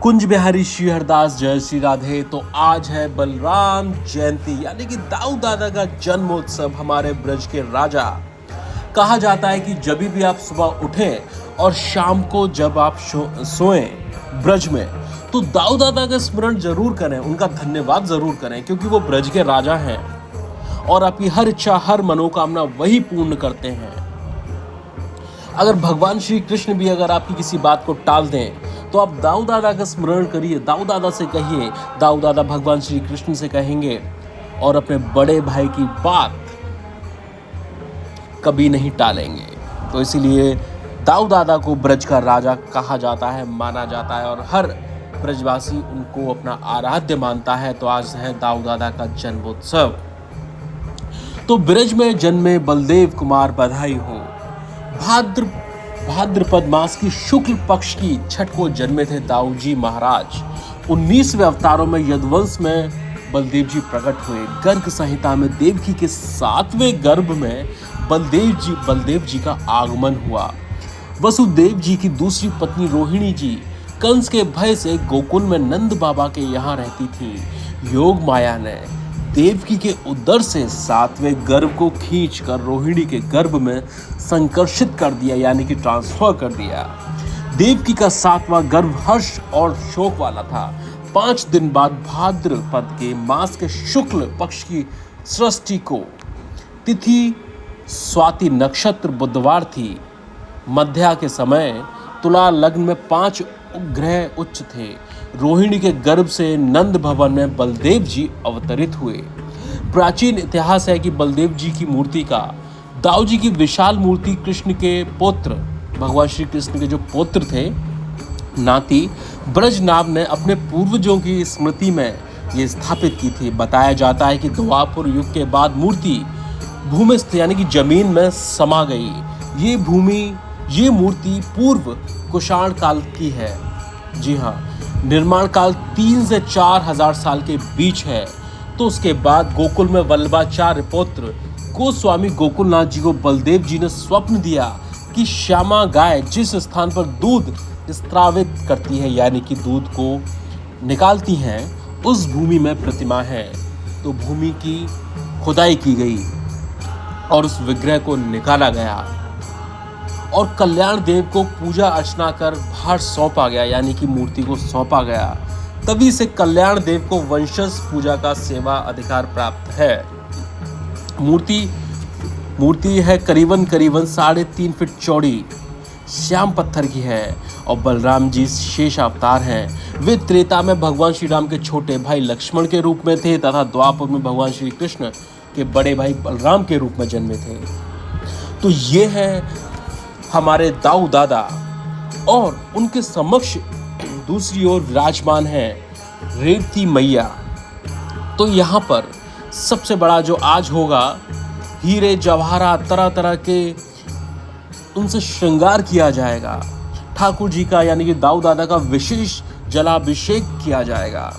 कुंज बिहारी श्री हरदास जय श्री राधे। तो आज है बलराम जयंती यानी कि दाऊ दादा का जन्मोत्सव। हमारे ब्रज के राजा, कहा जाता है कि जब भी आप सुबह उठें और शाम को जब आप सोएं ब्रज में, तो दाऊ दादा का स्मरण जरूर करें, उनका धन्यवाद जरूर करें, क्योंकि वो ब्रज के राजा हैं और आपकी हर इच्छा हर मनोकामना वही पूर्ण करते हैं। अगर भगवान श्री कृष्ण भी अगर आपकी किसी बात को टाल दें, तो आप दाऊ दादा का स्मरण करिए, दाऊ दादा से कहिए, दाऊ दादा भगवान श्री कृष्ण से कहेंगे और अपने बड़े भाई की बात कभी नहीं टालेंगे। तो इसीलिए दाऊ दादा को ब्रज का राजा कहा जाता है, माना जाता है और हर ब्रजवासी उनको अपना आराध्य मानता है। तो आज है दाऊ दादा का जन्मोत्सव। तो ब्रज में जन्मे बलदेव कुमार बधाई हो। भाद्रपद मास की शुक्ल पक्ष की छठ को जन्मे थे दाऊ जी महाराज। 19वें अवतारों में यदुवंश में बलदेव जी प्रकट हुए। गर्ग संहिता में देवकी के 7वें गर्भ में बलदेव जी का आगमन हुआ। वसुदेव जी की दूसरी पत्नी रोहिणी जी कंस के भय से गोकुल में नंद बाबा के यहाँ रहती थी। योग माया ने देवकी के उदर से 7वें गर्भ को खींचकर रोहिणी के गर्भ में संकर्षित कर दिया, यानी कि ट्रांसफर कर दिया। देवकी का 7वां गर्भ हर्ष और शोक वाला था। 5 दिन बाद भाद्रपद के मास के शुक्ल पक्ष की षष्ठी को, तिथि स्वाति नक्षत्र बुधवार थी। मध्या के समय तुला लग्न में 5 ग्रह उच्च थे। रोहिणी के गर्भ से नंद भवन में बलदेव जी अवतरित हुए। प्राचीन इतिहास है कि बलदेव जी की मूर्ति का दाऊ जी की विशाल मूर्ति कृष्ण के पुत्र, भगवान श्री कृष्ण के जो पुत्र थे, नाती ब्रजनाभ ने अपने पूर्वजों की स्मृति में ये स्थापित की थी। बताया जाता है कि द्वापर युग के बाद मूर्ति भूमिस्थ यानी कि जमीन में समा गई। ये मूर्ति पूर्व कुषाण काल की है। जी हाँ, निर्माण काल 3 से 4 हजार साल के बीच है। तो उसके बाद गोकुल में वल्लभाचार्य पुत्र गोस्वामी गोकुलनाथ जी को बलदेव जी ने स्वप्न दिया कि श्यामा गाय जिस स्थान पर दूध स्त्रावित करती है, यानी कि दूध को निकालती हैं, उस भूमि में प्रतिमा है। तो भूमि की खुदाई की गई और उस विग्रह को निकाला गया और कल्याण देव को पूजा अर्चना कर भार सौंपा गया, यानी कि मूर्ति को सौंपा गया। तभी से कल्याण देव को वंशज पूजा का सेवा अधिकार प्राप्त है। मूर्ति है करीबन 3.5 फीट चौड़ी, श्याम पत्थर की है और बलराम जी शेष अवतार हैं। वे त्रेता में भगवान श्री राम के छोटे भाई लक्ष्मण के रूप में थे तथा द्वापर में भगवान श्री कृष्ण के बड़े भाई बलराम के रूप में जन्मे थे। तो ये है हमारे दाऊ दादा और उनके समक्ष दूसरी ओर विराजमान है रेवती मैया। तो यहाँ पर सबसे बड़ा जो आज होगा, हीरे जवाहरात तरह तरह के उनसे श्रृंगार किया जाएगा। ठाकुर जी का यानी कि दाऊ दादा का विशेष जलाभिषेक किया जाएगा।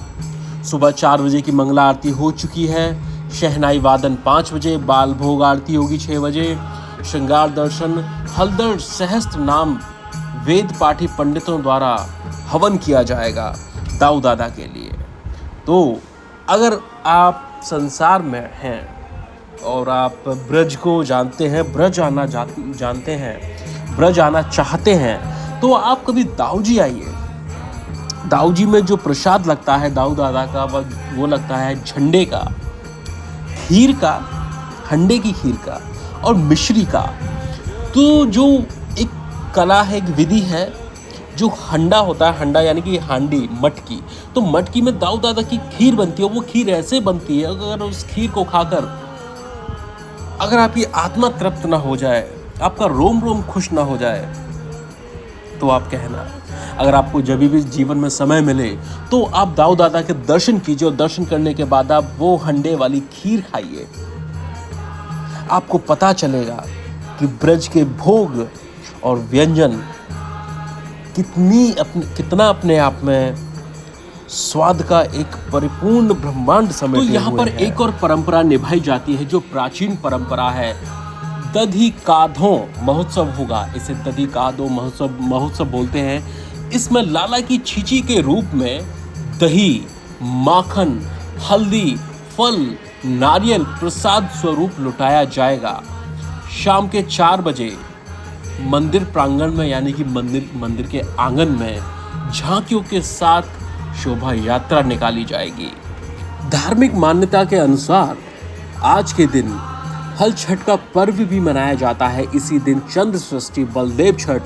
सुबह 4 बजे की मंगला आरती हो चुकी है। शहनाई वादन 5 बजे, बाल भोग आरती होगी 6 बजे। श्रृंगार दर्शन हलदर सहस्त्र नाम वेद पाठी पंडितों द्वारा हवन किया जाएगा दाऊ दादा के लिए। तो अगर आप संसार में हैं और आप ब्रज को जानते हैं, ब्रज आना जानते हैं, ब्रज आना चाहते हैं, तो आप कभी दाऊ जी आइए। दाऊ जी में जो प्रसाद लगता है दाऊ दादा का, वो लगता है झंडे का, खीर का, हंडे की खीर का और मिश्री का। तो जो एक कला है, एक विधि है, जो हंडा होता है, हंडा यानी कि हांडी, मटकी, तो मटकी में दाऊ दादा की खीर बनती है। वो खीर ऐसे बनती है, अगर उस खीर को खाकर अगर आपकी आत्मा तृप्त ना हो जाए, आपका रोम रोम खुश ना हो जाए, तो आप कहना। अगर आपको जब भी जीवन में समय मिले तो आप दाऊ दादा के दर्शन कीजिए और दर्शन करने के बाद आप वो हंडे वाली खीर खाइए। आपको पता चलेगा कि ब्रज के भोग और व्यंजन कितना अपने आप में स्वाद का एक परिपूर्ण ब्रह्मांड समेटे हुए हैं। तो यहाँ पर एक और परंपरा निभाई जाती है जो प्राचीन परंपरा है। दधी काधों महोत्सव होगा, इसे दधी काधों महोत्सव बोलते हैं। इसमें लाला की छींची के रूप में दही, माखन, हल्दी, फल, नारियल प्रसाद स्वरूप लुटाया जाएगा। शाम के 4 बजे मंदिर प्रांगण में यानी कि मंदिर के आंगन में झांकियों के साथ शोभा यात्रा निकाली जाएगी। धार्मिक मान्यता के अनुसार आज के दिन हल छठ का पर्व भी मनाया जाता है। इसी दिन चंद्र षष्ठी, बलदेव छठ,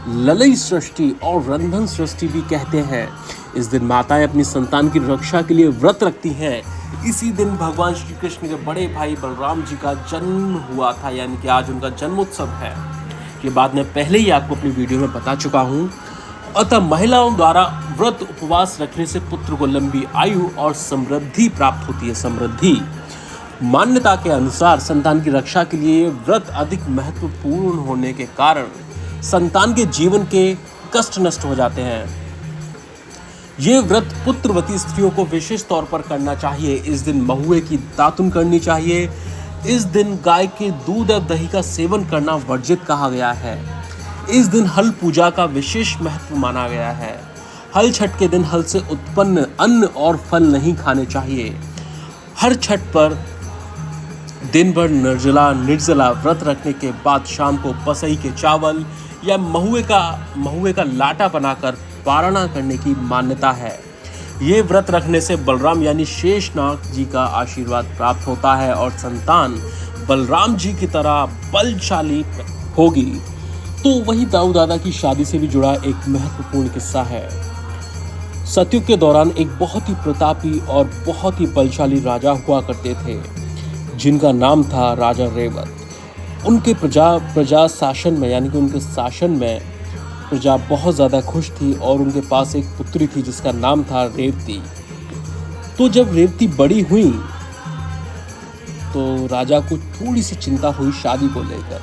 ललई षष्ठी और रंधन षष्ठी भी कहते हैं। इस दिन माताएं अपनी संतान की रक्षा के लिए व्रत रखती हैं। इसी दिन भगवान श्री कृष्ण के बड़े भाई बलराम जी का जन्म हुआ था, यानी कि आज उनका जन्मोत्सव है। ये बात मैं पहले ही आपको अपनी वीडियो में बता चुका हूँ। अतः महिलाओं द्वारा व्रत उपवास रखने से पुत्र को लंबी आयु और समृद्धि प्राप्त होती है। समृद्धि मान्यता के अनुसार संतान की रक्षा के लिए व्रत अधिक महत्वपूर्ण होने के कारण संतान के जीवन के कष्ट नष्ट हो जाते हैं। ये व्रत पुत्रवती स्त्रियों को विशेष तौर पर करना चाहिए। इस दिन महुए की दातुन करनी चाहिए। इस दिन गाय के दूध और दही का सेवन करना वर्जित कहा गया है। इस दिन हल पूजा का विशेष महत्व माना गया है। हल छठ के दिन हल से उत्पन्न अन्न और फल नहीं खाने चाहिए। हर छठ पर दिन भर निर्जला व्रत रखने के बाद शाम को बसई के चावल या महुए का लाटा बनाकर पारणा करने की मान्यता है। ये व्रत रखने से बलराम यानी शेषनाग जी का आशीर्वाद प्राप्त होता है और संतान बलराम जी की तरह बलशाली होगी। तो वही दाऊ दादा की शादी से भी जुड़ा एक महत्वपूर्ण किस्सा है। सतयुग के दौरान एक बहुत ही प्रतापी और बहुत ही बलशाली राजा हुआ करते थे, जिनका नाम था राजा रेवत। उनके प्रजा शासन में यानी कि उनके शासन में प्रजा बहुत ज़्यादा खुश थी और उनके पास एक पुत्री थी जिसका नाम था रेवती। तो जब रेवती बड़ी हुई तो राजा को थोड़ी सी चिंता हुई शादी को लेकर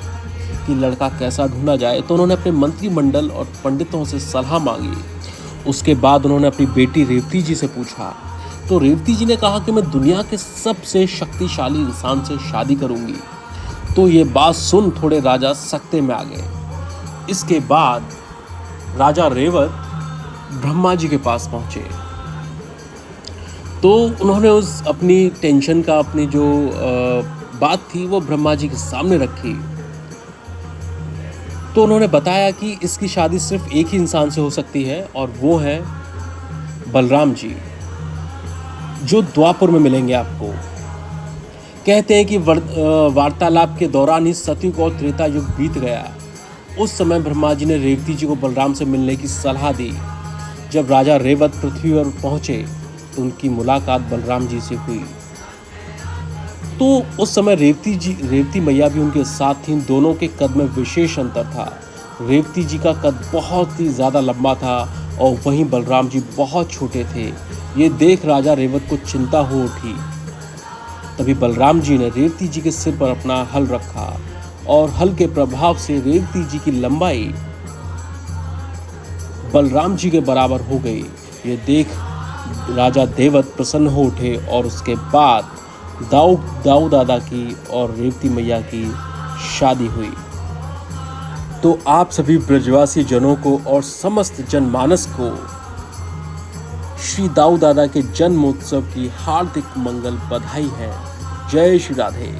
कि लड़का कैसा ढूंढा जाए। तो उन्होंने अपने मंत्रिमंडल और पंडितों से सलाह मांगी। उसके बाद उन्होंने अपनी बेटी रेवती जी से पूछा। तो रेवती जी ने कहा कि मैं दुनिया के सबसे शक्तिशाली इंसान से शादी करूंगी। तो ये बात सुन थोड़े राजा सकते में आ गए। इसके बाद राजा रेवत ब्रह्मा जी के पास पहुंचे। तो उन्होंने उस अपनी टेंशन का अपनी जो बात थी वो ब्रह्मा जी के सामने रखी। तो उन्होंने बताया कि इसकी शादी सिर्फ एक ही इंसान से हो सकती है और वो है बलराम जी, जो द्वापर में मिलेंगे आपको। कहते हैं कि वार्तालाप के दौरान ही सतयुग और त्रेता युग बीत गया। उस समय ब्रह्मा जी ने रेवती जी को बलराम से मिलने की सलाह दी। जब राजा रेवत पृथ्वी पर पहुंचे तो उनकी मुलाकात बलराम जी से हुई। तो उस समय रेवती मैया भी उनके साथ थीं। दोनों के कद में विशेष अंतर था। रेवती जी का कद बहुत ही ज़्यादा लंबा था और वहीं बलराम जी बहुत छोटे थे। ये देख राजा रेवत को चिंता हो उठी। तभी बलराम जी ने रेवती जी के सिर पर अपना हल रखा और हल के प्रभाव से रेवती जी की लंबाई बलराम जी के बराबर हो गई। ये देख राजा देवत प्रसन्न हो उठे और उसके बाद दाऊ दादा की और रेवती मैया की शादी हुई। तो आप सभी ब्रजवासी जनों को और समस्त जनमानस को श्री दाऊ दादा के जन्मोत्सव की हार्दिक मंगल बधाई है। जय श्री राधे।